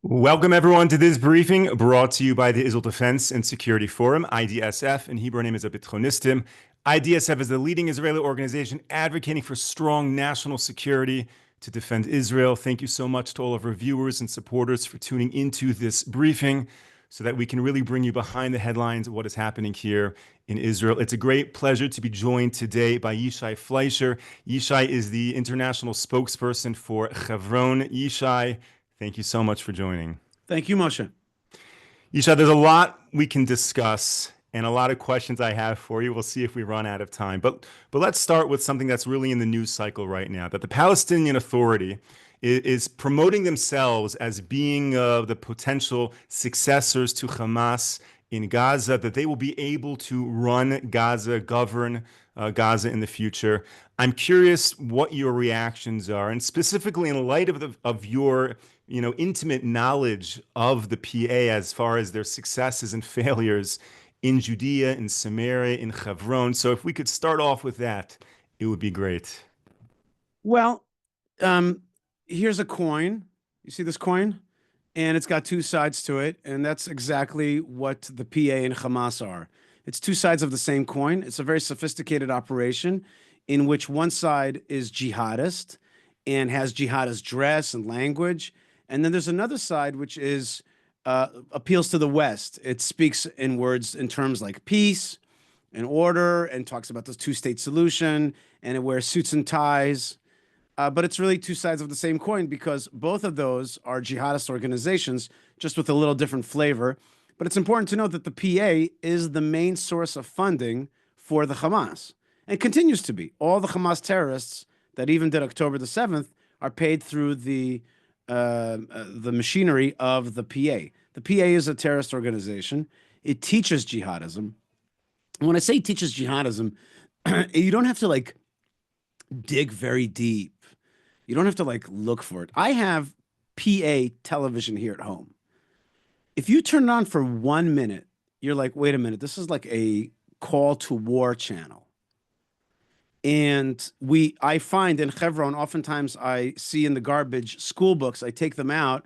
Welcome, everyone, to this briefing brought to you by the Israel Defense and Security Forum, IDSF. In Hebrew, name is Bitronistim. IDSF is the leading Israeli organization advocating for strong national security to defend Israel. Thank you so much to all of our viewers and supporters for tuning into this briefing so that we can really bring you behind the headlines of what is happening here in Israel. It's a great pleasure to be joined today by Yishai Fleischer. Yishai is the international spokesperson for Chevron. Yishai, thank you so much for joining. Thank you, Moshe. Yishai, there's a lot we can discuss and a lot of questions I have for you. We'll see if we run out of time. But let's start with something that's really in the news cycle right now, that the Palestinian Authority is promoting themselves as being the potential successors to Hamas in Gaza, that they will be able to run Gaza, govern Gaza in the future. I'm curious what your reactions are, and specifically in light of your intimate knowledge of the PA as far as their successes and failures in Judea, in Samaria, in Hebron. So if we could start off with that, it would be great. Well, here's a coin. You see this coin? And it's got two sides to it. And that's exactly what the PA and Hamas are. It's two sides of the same coin. It's a very sophisticated operation in which one side is jihadist and has jihadist dress and language. And then there's another side which is appeals to the West. It speaks in words in terms like peace and order and talks about the two-state solution, and it wears suits and ties. But it's really two sides of the same coin because both of those are jihadist organizations, just with a little different flavor. But it's important to note that the PA is the main source of funding for the Hamas and continues to be. All the Hamas terrorists that even did October the 7th are paid through the machinery of the PA. The PA is a terrorist organization. It teaches jihadism. And when I say teaches jihadism, you don't have to like dig very deep. You don't have to like look for it. I have PA television here at home. If you turn it on for 1 minute, you're like, wait a minute, this is like a call to war channel. And I find in Hebron, oftentimes I see in the garbage school books, I take them out.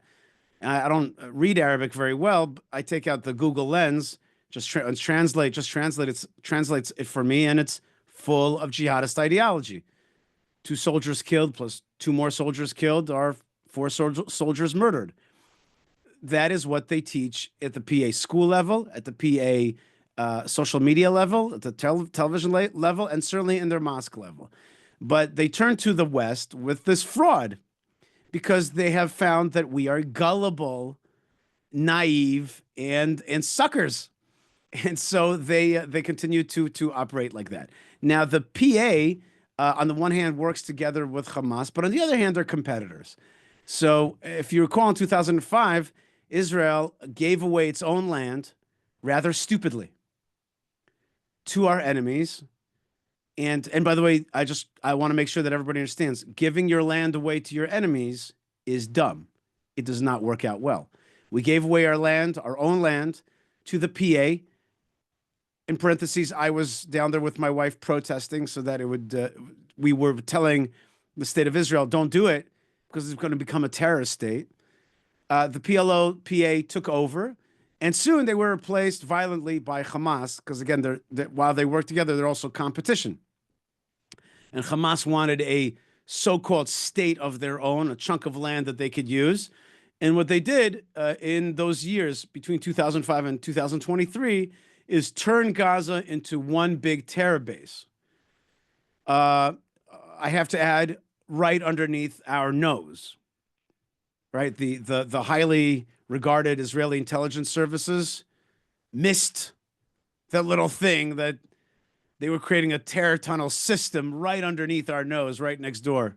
I don't read Arabic very well. But I take out the Google Lens, translates it for me, and it's full of jihadist ideology. 2 soldiers killed plus 2 more soldiers killed are 4 soldiers murdered. That is what they teach at the PA school level, at the PA social media level, at the television level, and certainly in their mosque level. But they turn to the West with this fraud because they have found that we are gullible, naive, and suckers. And so they continue to operate like that. Now, the PA, on the one hand, works together with Hamas, but on the other hand, they're competitors. So if you recall, in 2005, Israel gave away its own land rather stupidly to our enemies. And by the way, I want to make sure that everybody understands, giving your land away to your enemies is dumb. It does not work out well. We gave away our land, our own land, to the PA. In parentheses, I was down there with my wife protesting so that it would, we were telling the state of Israel, don't do it because it's going to become a terrorist state. The PLO PA took over, and soon they were replaced violently by Hamas because, again, while they work together, they're also competition. And Hamas wanted a so-called state of their own, a chunk of land that they could use. And what they did in those years between 2005 and 2023 is turn Gaza into one big terror base. I have to add, right underneath our nose, right? The highly regarded Israeli intelligence services missed that little thing that they were creating a terror tunnel system right underneath our nose, right next door.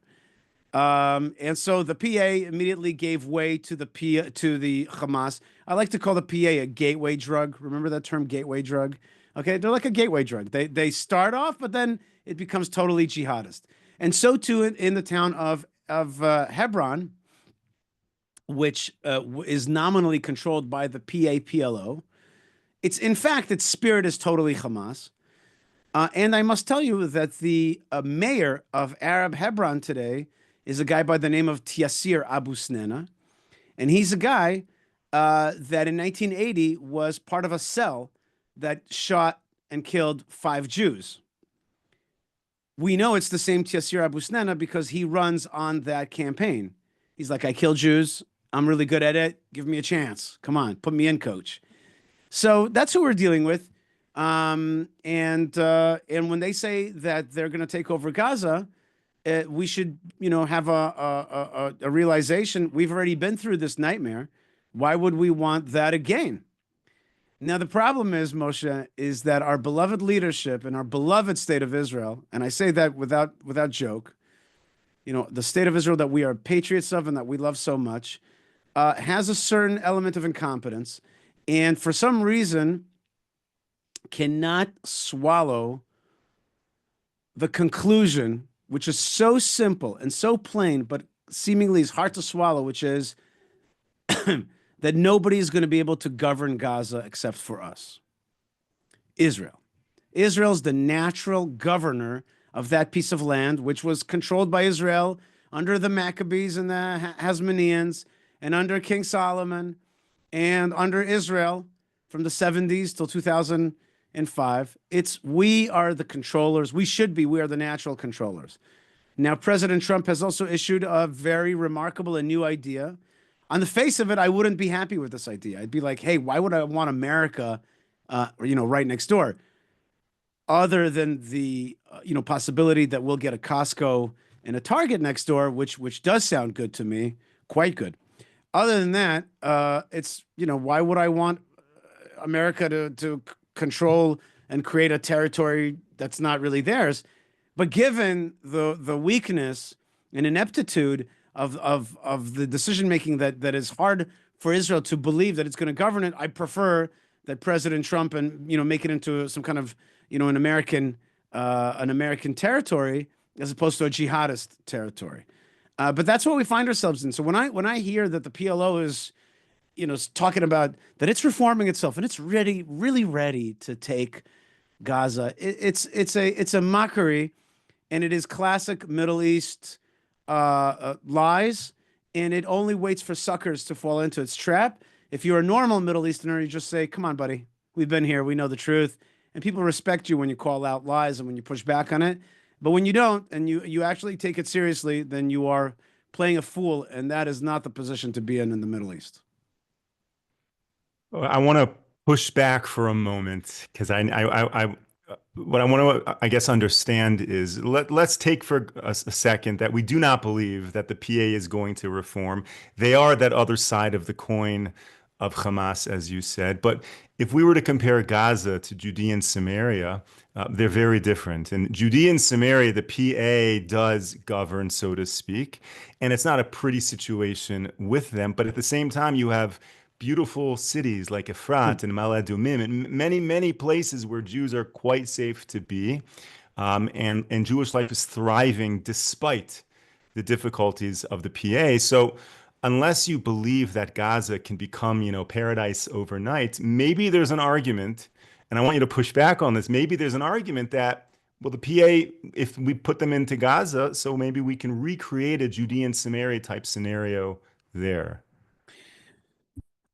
And so the PA immediately gave way to the Hamas. I like to call the PA a gateway drug. Remember that term, gateway drug? Okay, they're like a gateway drug. They start off, but then it becomes totally jihadist. And so too in the town of Hebron, which is nominally controlled by the PA-PLO. In fact, its spirit is totally Hamas. And I must tell you that the mayor of Arab Hebron today is a guy by the name of Tiasir Abu Snena. And he's a guy that in 1980 was part of a cell that shot and killed 5 Jews. We know it's the same Tassir Abu Snena because he runs on that campaign. He's like, I kill Jews. I'm really good at it. Give me a chance. Come on, put me in, coach. So that's who we're dealing with. And when they say that they're going to take over Gaza, we should, have a realization. We've already been through this nightmare. Why would we want that again? Now, the problem is, Moshe, is that our beloved leadership and our beloved state of Israel, and I say that without joke, the state of Israel that we are patriots of and that we love so much, has a certain element of incompetence, and for some reason cannot swallow the conclusion, which is so simple and so plain, but seemingly is hard to swallow, which is that nobody is going to be able to govern Gaza except for us. Israel. Israel's the natural governor of that piece of land, which was controlled by Israel under the Maccabees and the Hasmoneans, and under King Solomon, and under Israel from the 70s till 2005. We are the controllers. We should be. We are the natural controllers. Now, President Trump has also issued a very remarkable and new idea. On the face of it, I wouldn't be happy with this idea. I'd be like, hey, why would I want America, right next door? Other than the, possibility that we'll get a Costco and a Target next door, which does sound good to me, quite good. Other than that, it's, why would I want America to control and create a territory that's not really theirs? But given the weakness and ineptitude of the decision making that is hard for Israel to believe that it's going to govern it, I prefer that President Trump and make it into some kind of an American territory as opposed to a jihadist territory. But that's what we find ourselves in. So when I hear that the PLO is talking about that it's reforming itself and it's really ready to take Gaza, it's a mockery, and it is classic Middle East lies, and it only waits for suckers to fall into its trap. If you're a normal Middle Easterner, you just say, come on, buddy, we've been here, we know the truth. And people respect you when you call out lies and when you push back on it. But when you don't, and you actually take it seriously, then you are playing a fool, and that is not the position to be in the Middle East. I want to push back for a moment because what I want to, I guess, understand is let's take for a second that we do not believe that the PA is going to reform. They are that other side of the coin of Hamas, as you said. But if we were to compare Gaza to Judea and Samaria, they're very different. In Judea and Samaria, the PA does govern, so to speak, and it's not a pretty situation with them. But at the same time, you have beautiful cities like Efrat and Ma'ale Adumim and many, many places where Jews are quite safe to be. And Jewish life is thriving despite the difficulties of the PA. So unless you believe that Gaza can become, paradise overnight, maybe there's an argument, and I want you to push back on this. Maybe there's an argument that, well, the PA, if we put them into Gaza, so maybe we can recreate a Judean Samaria type scenario there.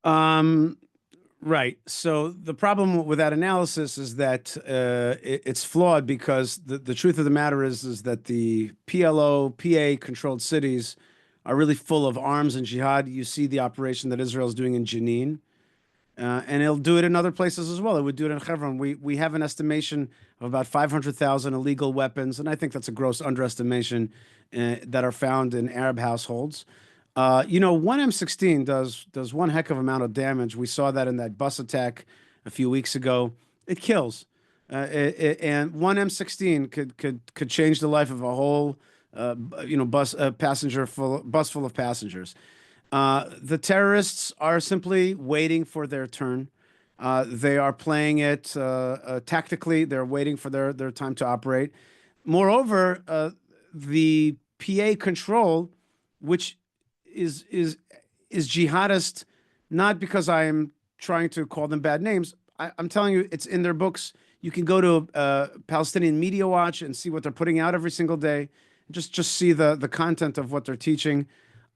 Right. So the problem with that analysis is that it's flawed because the truth of the matter is that the PLO, PA controlled cities are really full of arms and jihad. You see the operation that Israel is doing in Jenin, and it'll do it in other places as well. It would do it in Hebron. We have an estimation of about 500,000 illegal weapons, and I think that's a gross underestimation that are found in Arab households. One M16 does one heck of amount of damage. We saw that in that bus attack a few weeks ago. It kills, and one M16 could change the life of a whole bus full of passengers. The terrorists are simply waiting for their turn. They are playing it tactically. They're waiting for their time to operate. Moreover, the PA control, which is jihadist, not because I am trying to call them bad names. I'm telling you, it's in their books. You can go to Palestinian Media Watch and see what they're putting out every single day. Just see the content of what they're teaching.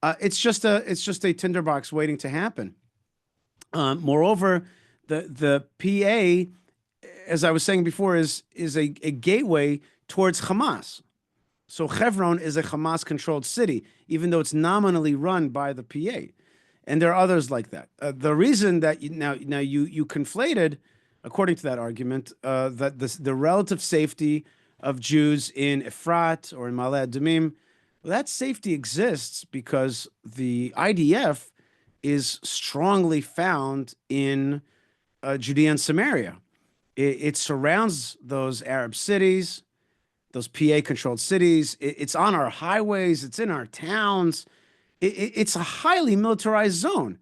It's just a tinderbox waiting to happen. Moreover, the PA, as I was saying before, is a gateway towards Hamas. So Hebron is a Hamas-controlled city, even though it's nominally run by the PA, and there are others like that. The reason that you conflated, according to that argument, that the relative safety of Jews in Efrat or in Ma'ale Adumim, well, that safety exists because the IDF is strongly found in Judea and Samaria. It surrounds those Arab cities, those PA-controlled cities. It's on our highways. It's in our towns. It's a highly militarized zone.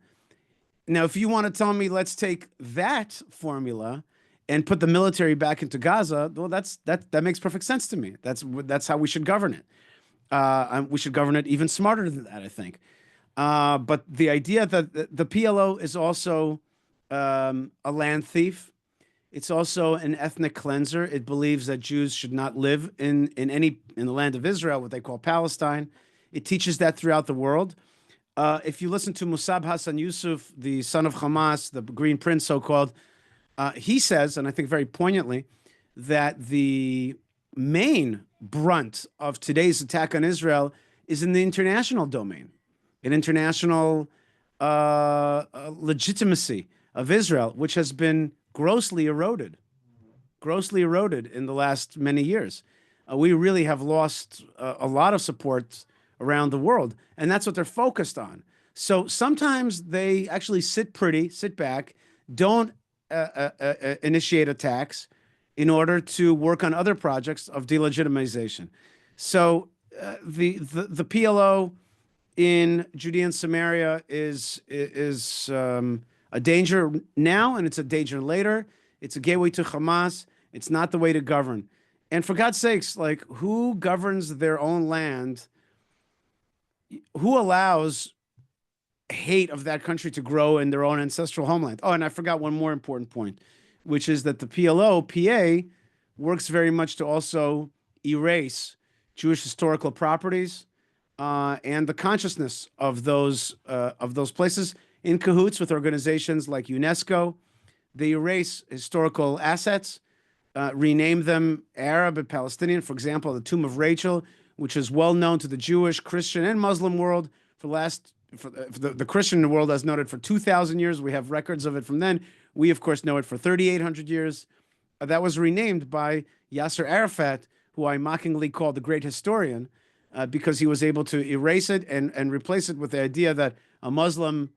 Now, if you want to tell me, let's take that formula and put the military back into Gaza, well, that makes perfect sense to me. That's how we should govern it. We should govern it even smarter than that, I think. But the idea that the PLO is also a land thief, it's also an ethnic cleanser. It believes that Jews should not live in the land of Israel, what they call Palestine. It teaches that throughout the world. If you listen to Musab Hassan Yusuf, the son of Hamas, the Green Prince, so-called, he says, and I think very poignantly, that the main brunt of today's attack on Israel is in the international domain, an international legitimacy of Israel, which has been grossly eroded in the last many years. We really have lost a lot of support around the world, and that's what they're focused on. So sometimes they actually sit back, don't initiate attacks in order to work on other projects of delegitimization. So the PLO in Judea and Samaria is a danger now, and it's a danger later. It's a gateway to Hamas. It's not the way to govern. And for God's sakes, like, who governs their own land? Who allows hate of that country to grow in their own ancestral homeland? Oh, and I forgot one more important point, which is that the PA, works very much to also erase Jewish historical properties and the consciousness of those places, in cahoots with organizations like UNESCO. They erase historical assets, rename them Arab and Palestinian. For example, the Tomb of Rachel, which is well known to the Jewish, Christian, and Muslim world for the Christian world has known it for 2,000 years. We have records of it from then. We, of course, know it for 3,800 years. That was renamed by Yasser Arafat, who I mockingly call the great historian, because he was able to erase it and replace it with the idea that a Muslim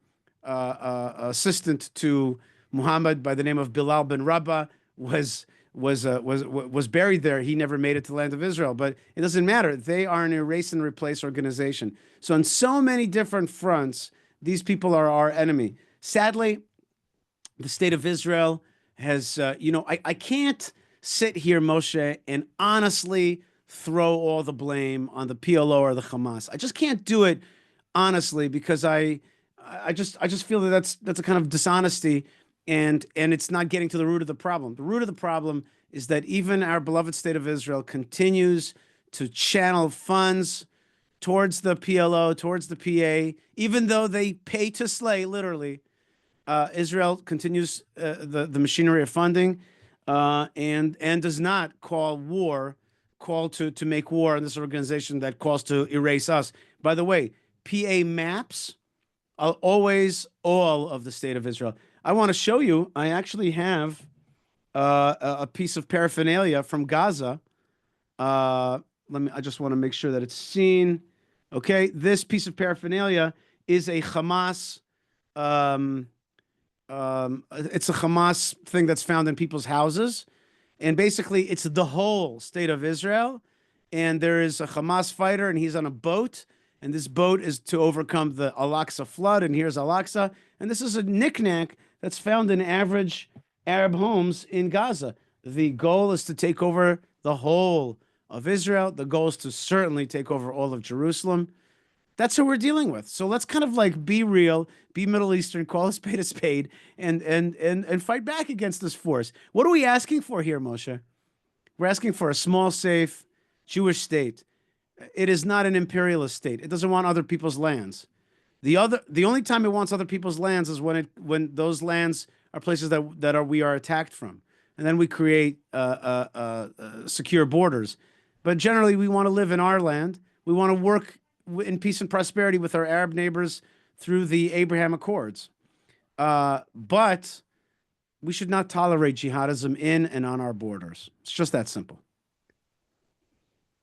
assistant to Muhammad by the name of Bilal bin Rabah was buried there. He never made it to the land of Israel, but it doesn't matter. They are an erase and replace organization. So on so many different fronts, these people are our enemy. Sadly, the state of Israel has, I can't sit here, Moshe, and honestly throw all the blame on the PLO or the Hamas. I just can't do it honestly, because I just feel that that's a kind of dishonesty, and it's not getting to the root of the problem. The root of the problem is that even our beloved state of Israel continues to channel funds towards the PLO, towards the PA, even though they pay to slay, literally. Israel continues the machinery of funding and does not call to make war on this organization that calls to erase us. By the way, PA maps are always all of the state of Israel. I want to show you, I actually have a piece of paraphernalia from Gaza. I just want to make sure that it's seen. Okay, this piece of paraphernalia is a Hamas. It's a Hamas thing that's found in people's houses, and basically it's the whole state of Israel. And there is a Hamas fighter, and he's on a boat, and this boat is to overcome the Al-Aqsa flood. And here's Al-Aqsa, and this is a knickknack that's found in average Arab homes in Gaza. The goal is to take over the whole of Israel. The goal is to certainly take over all of Jerusalem. That's who we're dealing with. So let's kind of like be real, be Middle Eastern, call a spade, and fight back against this force. What are we asking for here, Moshe? We're asking for a small, safe Jewish state. It is not an imperialist state. It doesn't want other people's lands. The only time it wants other people's lands is when those lands are places that we are attacked from, and then we create secure borders. But generally, we want to live in our land. We want to work in peace and prosperity with our Arab neighbors through the Abraham Accords. But we should not tolerate jihadism in and on our borders. It's just that simple.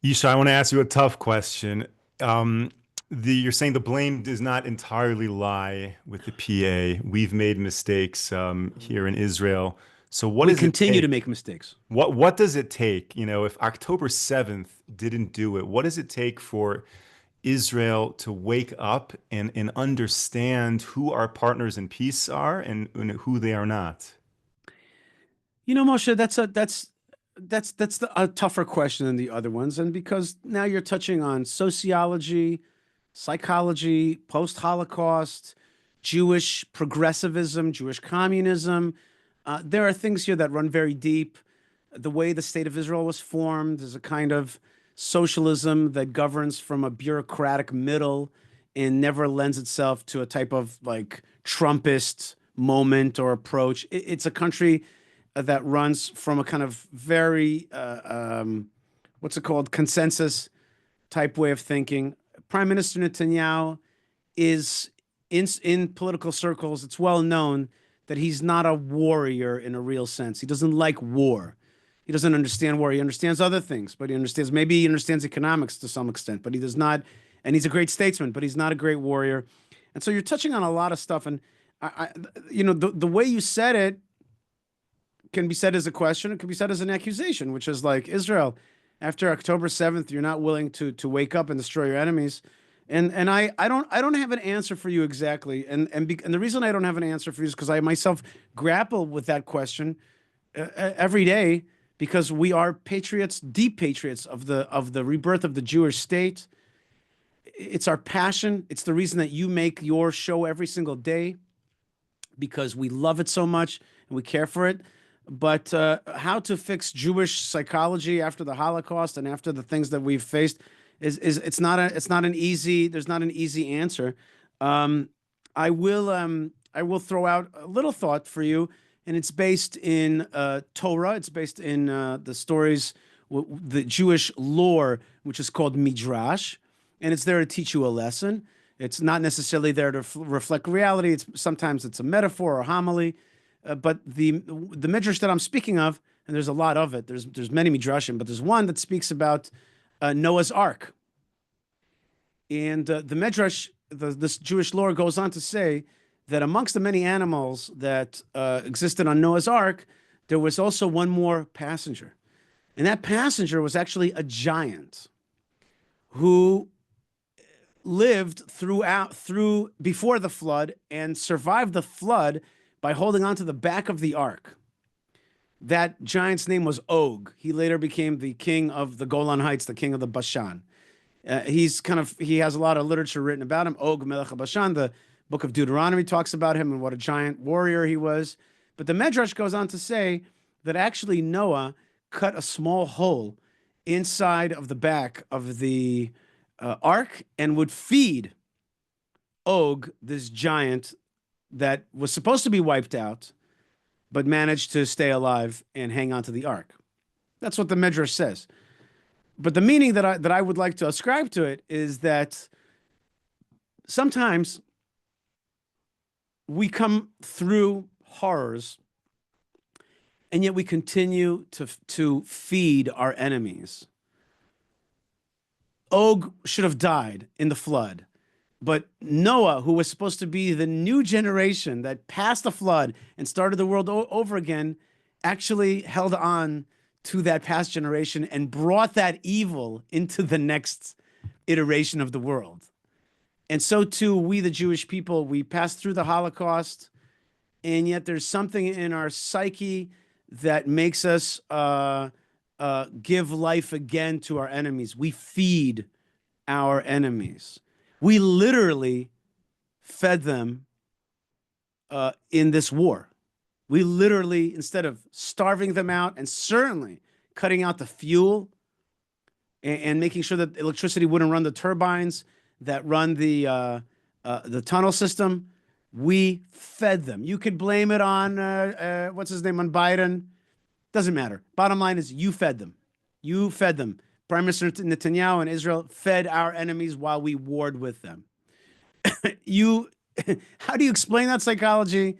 Yisha, I want to ask you a tough question. Um, you're saying the blame does not entirely lie with the PA. We've made mistakes here in Israel. So what We does it continue to take? make mistakes. What does it take? You know, if October 7th didn't do it, what does it take for Israel to wake up and understand who our partners in peace are and who they are not? Moshe, a tougher question than the other ones, and because now you're touching on sociology, psychology, post-Holocaust, Jewish progressivism, Jewish communism. There are things here that run very deep. The way the state of Israel was formed is a kind of socialism that governs from a bureaucratic middle and never lends itself to a type of like Trumpist moment or approach. It's a country that runs from a kind of very, what's it called, consensus type way of thinking. Prime Minister Netanyahu is in political circles. It's well known that he's not a warrior in a real sense. He doesn't like war. He doesn't understand war. He understands other things, but maybe he understands economics to some extent, but he does not. And he's a great statesman, but he's not a great warrior. And so you're touching on a lot of stuff. And the way you said it can be said as a question. It can be said as an accusation, which is like, Israel, after October 7th, you're not willing to wake up and destroy your enemies. And I don't have an answer for you exactly. And the reason I don't have an answer for you is because I myself grapple with that question every day, because we are patriots, deep patriots of the rebirth of the Jewish state. It's our passion. It's the reason that you make your show every single day, because we love it so much and we care for it. But how to fix Jewish psychology after the Holocaust and after the things that we've faced is it's not an easy, there's not an easy answer. I will throw out a little thought for you, and it's based in Torah. It's based in the stories, the Jewish lore, which is called Midrash, and it's there to teach you a lesson. It's not necessarily there to reflect reality. Sometimes it's a metaphor or homily. But the midrash that I'm speaking of, and there's a lot of it. There's many midrashim, but there's one that speaks about Noah's Ark. And the midrash, this Jewish lore goes on to say that amongst the many animals that existed on Noah's Ark, there was also one more passenger, and that passenger was actually a giant who lived through before the flood and survived the flood by holding on to the back of the ark. That giant's name was Og. He later became the king of the Golan Heights, the king of the Bashan. He has a lot of literature written about him. Og Melech Bashan, the book of Deuteronomy talks about him and what a giant warrior he was. But the Medrash goes on to say that actually Noah cut a small hole inside of the back of the ark and would feed Og, this giant that was supposed to be wiped out, but managed to stay alive and hang on to the ark. That's what the Midrash says. But the meaning that I would like to ascribe to it is that sometimes we come through horrors, and yet we continue to feed our enemies. Og should have died in the flood. But Noah, who was supposed to be the new generation that passed the flood and started the world over again, actually held on to that past generation and brought that evil into the next iteration of the world. And so too, we, the Jewish people, we passed through the Holocaust, and yet there's something in our psyche that makes us give life again to our enemies. We feed our enemies. We literally fed them in this war. We literally, instead of starving them out and certainly cutting out the fuel and making sure that electricity wouldn't run the turbines that run the tunnel system. We fed them. You could blame it on what's his name, on Biden. Doesn't matter. Bottom line is you fed them. You fed them. Prime Minister Netanyahu and Israel fed our enemies while we warred with them. You, how do you explain that psychology?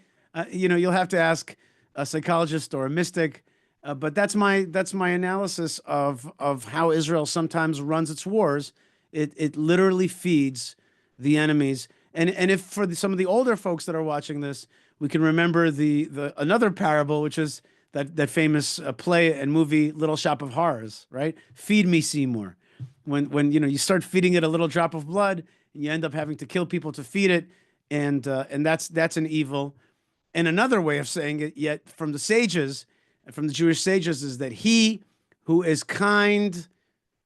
You'll have to ask a psychologist or a mystic. But that's my analysis of how Israel sometimes runs its wars. It literally feeds the enemies. And if for some of the older folks that are watching this, we can remember the another parable, which is that famous play and movie Little Shop of Horrors, right? Feed me, Seymour. When you start feeding it a little drop of blood, and you end up having to kill people to feed it, and that's an evil. And another way of saying it, yet from the sages, from the Jewish sages, is that he who is kind,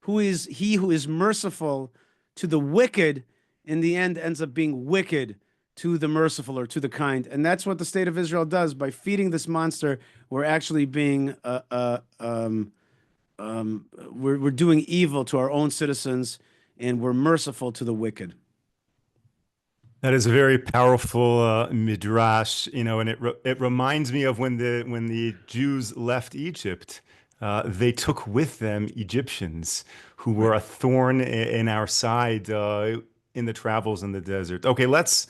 who is merciful to the wicked, in the end ends up being wicked to the merciful or to the kind. And that's what the state of Israel does. By feeding this monster, we're actually being we're doing evil to our own citizens, and we're merciful to the wicked. That is a very powerful midrash, and it reminds me of when the Jews left Egypt. They took with them Egyptians who were a thorn in our side in the travels in the desert. Okay, let's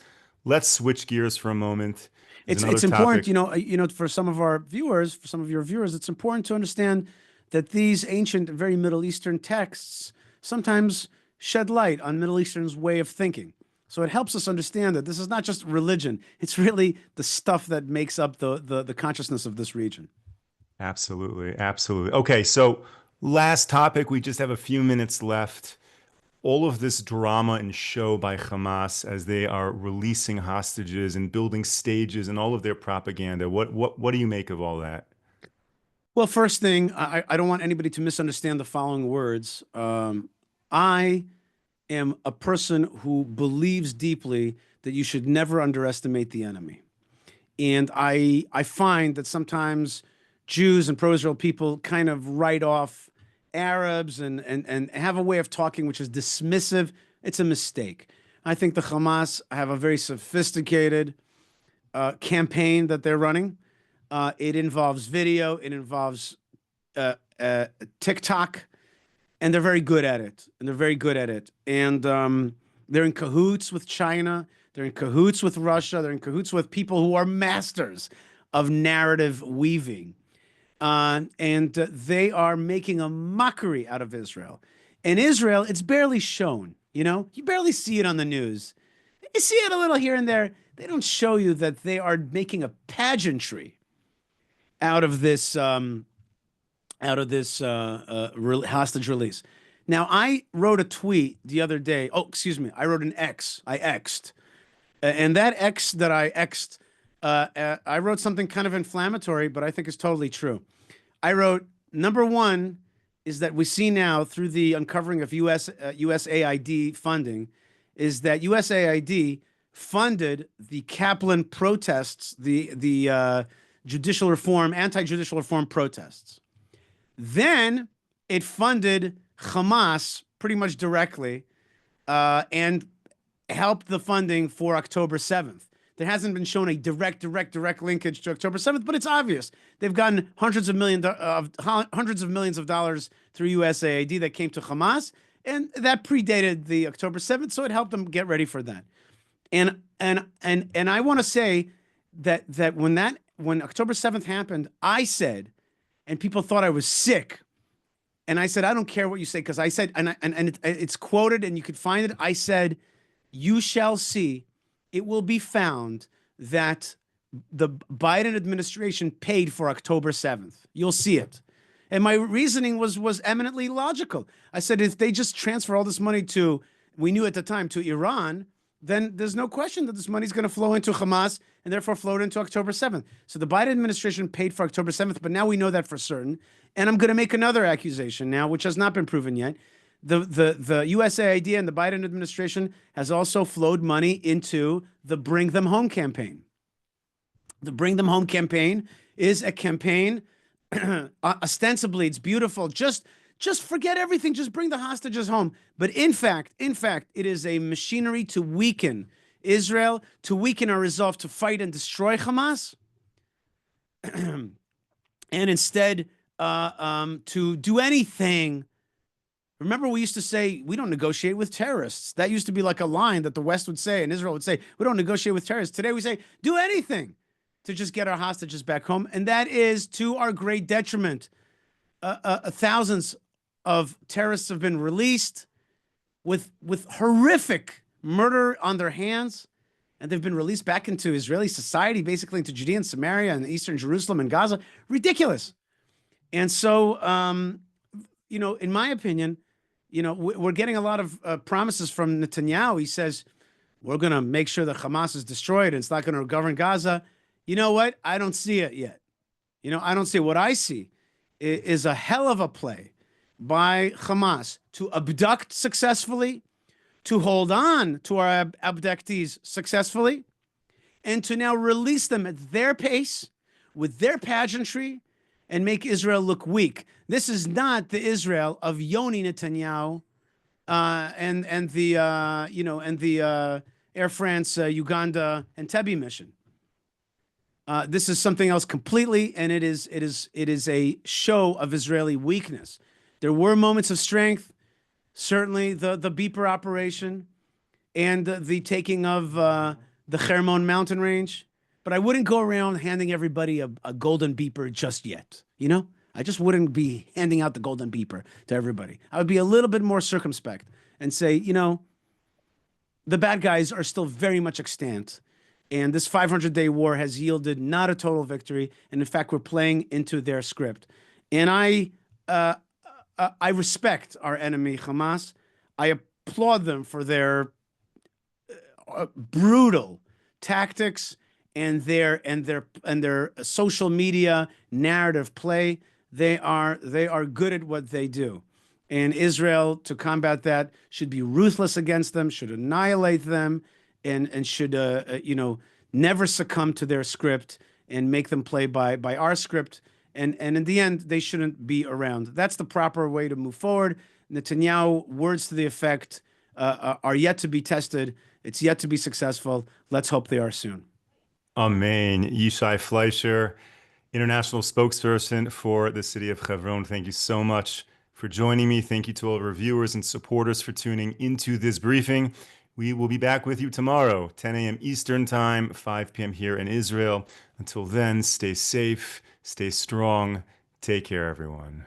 switch gears for a moment. It's important, for some of our viewers, for some of your viewers, it's important to understand that these ancient, very Middle Eastern texts sometimes shed light on Middle Eastern's way of thinking. So it helps us understand that this is not just religion. It's really the stuff that makes up the consciousness of this region. Absolutely. Absolutely. Okay, so last topic. We just have a few minutes left. All of this drama and show by Hamas as they are releasing hostages and building stages and all of their propaganda. What do you make of all that? Well, first thing, I don't want anybody to misunderstand the following words. I am a person who believes deeply that you should never underestimate the enemy. And I find that sometimes Jews and pro-Israel people kind of write off Arabs and have a way of talking which is dismissive. It's a mistake. I think the Hamas have a very sophisticated campaign that they're running. It involves video. It involves TikTok. And they're very good at it. And they're in cahoots with China. They're in cahoots with Russia. They're in cahoots with people who are masters of narrative weaving. And they are making a mockery out of Israel. And Israel, it's barely shown, You barely see it on the news. You see it a little here and there. They don't show you that they are making a pageantry out of this hostage release. Now, I wrote a tweet the other day. Oh, excuse me. I wrote an X. I X'd. And that X that I X'd, I wrote something kind of inflammatory, but I think is totally true. I wrote, number one is that we see now through the uncovering of USAID funding, is that USAID funded the Kaplan protests, the judicial reform, anti-judicial reform protests. Then it funded Hamas pretty much directly and helped the funding for October 7th. There hasn't been shown a direct linkage to October 7th, but it's obvious. They've gotten hundreds of millions of dollars through USAID that came to Hamas, and that predated the October 7th, so it helped them get ready for that. And I want to say that when October 7th happened, I said, and people thought I was sick. And I said, I don't care what you say, because I said, and it's quoted, and you could find it. I said, you shall see, it will be found that the Biden administration paid for October 7th. You'll see it. And my reasoning was eminently logical. I said, if they just transfer all this money we knew at the time, to Iran, then there's no question that this money is going to flow into Hamas and therefore flowed into October 7th. So the Biden administration paid for October 7th, but now we know that for certain. And I'm going to make another accusation now, which has not been proven yet. The USAID and the Biden administration has also flowed money into the Bring Them Home campaign. The Bring Them Home campaign is a campaign, ostensibly it's beautiful, just just forget everything. Just bring the hostages home. But in fact, it is a machinery to weaken Israel, to weaken our resolve to fight and destroy Hamas, and instead to do anything. Remember, we used to say we don't negotiate with terrorists. That used to be like a line that the West would say and Israel would say, we don't negotiate with terrorists. Today we say, do anything to just get our hostages back home. And that is to our great detriment. Thousands of terrorists have been released with horrific murder on their hands, and they've been released back into Israeli society, basically into Judea and Samaria and eastern Jerusalem and Gaza. Ridiculous. And so, in my opinion, we're getting a lot of promises from Netanyahu. He says, we're going to make sure that Hamas is destroyed and it's not going to govern Gaza. You know what? I don't see it yet. I don't see it. What I see is a hell of a play by Hamas to abduct successfully, to hold on to our abductees successfully, and to now release them at their pace with their pageantry and make Israel look weak. This is not the Israel of Yoni Netanyahu and the Air France Uganda and Entebbe mission. This is something else completely, and it is a show of Israeli weakness. There were moments of strength, certainly the beeper operation and the taking of the Hermon mountain range, but I wouldn't go around handing everybody a golden beeper just yet. I just wouldn't be handing out the golden beeper to everybody. I would be a little bit more circumspect and say, the bad guys are still very much extant. And this 500-day war has yielded not a total victory. And in fact, we're playing into their script. And I respect our enemy, Hamas. I applaud them for their brutal tactics and their social media narrative play. They are good at what they do. And Israel, to combat that, should be ruthless against them, should annihilate them, and should never succumb to their script and make them play by our script. And in the end, they shouldn't be around. That's the proper way to move forward. Netanyahu, words to the effect are yet to be tested. It's yet to be successful. Let's hope they are soon. Amen. Yishai Fleischer, international spokesperson for the city of Hebron. Thank you so much for joining me. Thank you to all of our viewers and supporters for tuning into this briefing. We will be back with you tomorrow, 10 a.m. Eastern Time, 5 p.m. here in Israel. Until then, stay safe, stay strong. Take care, everyone.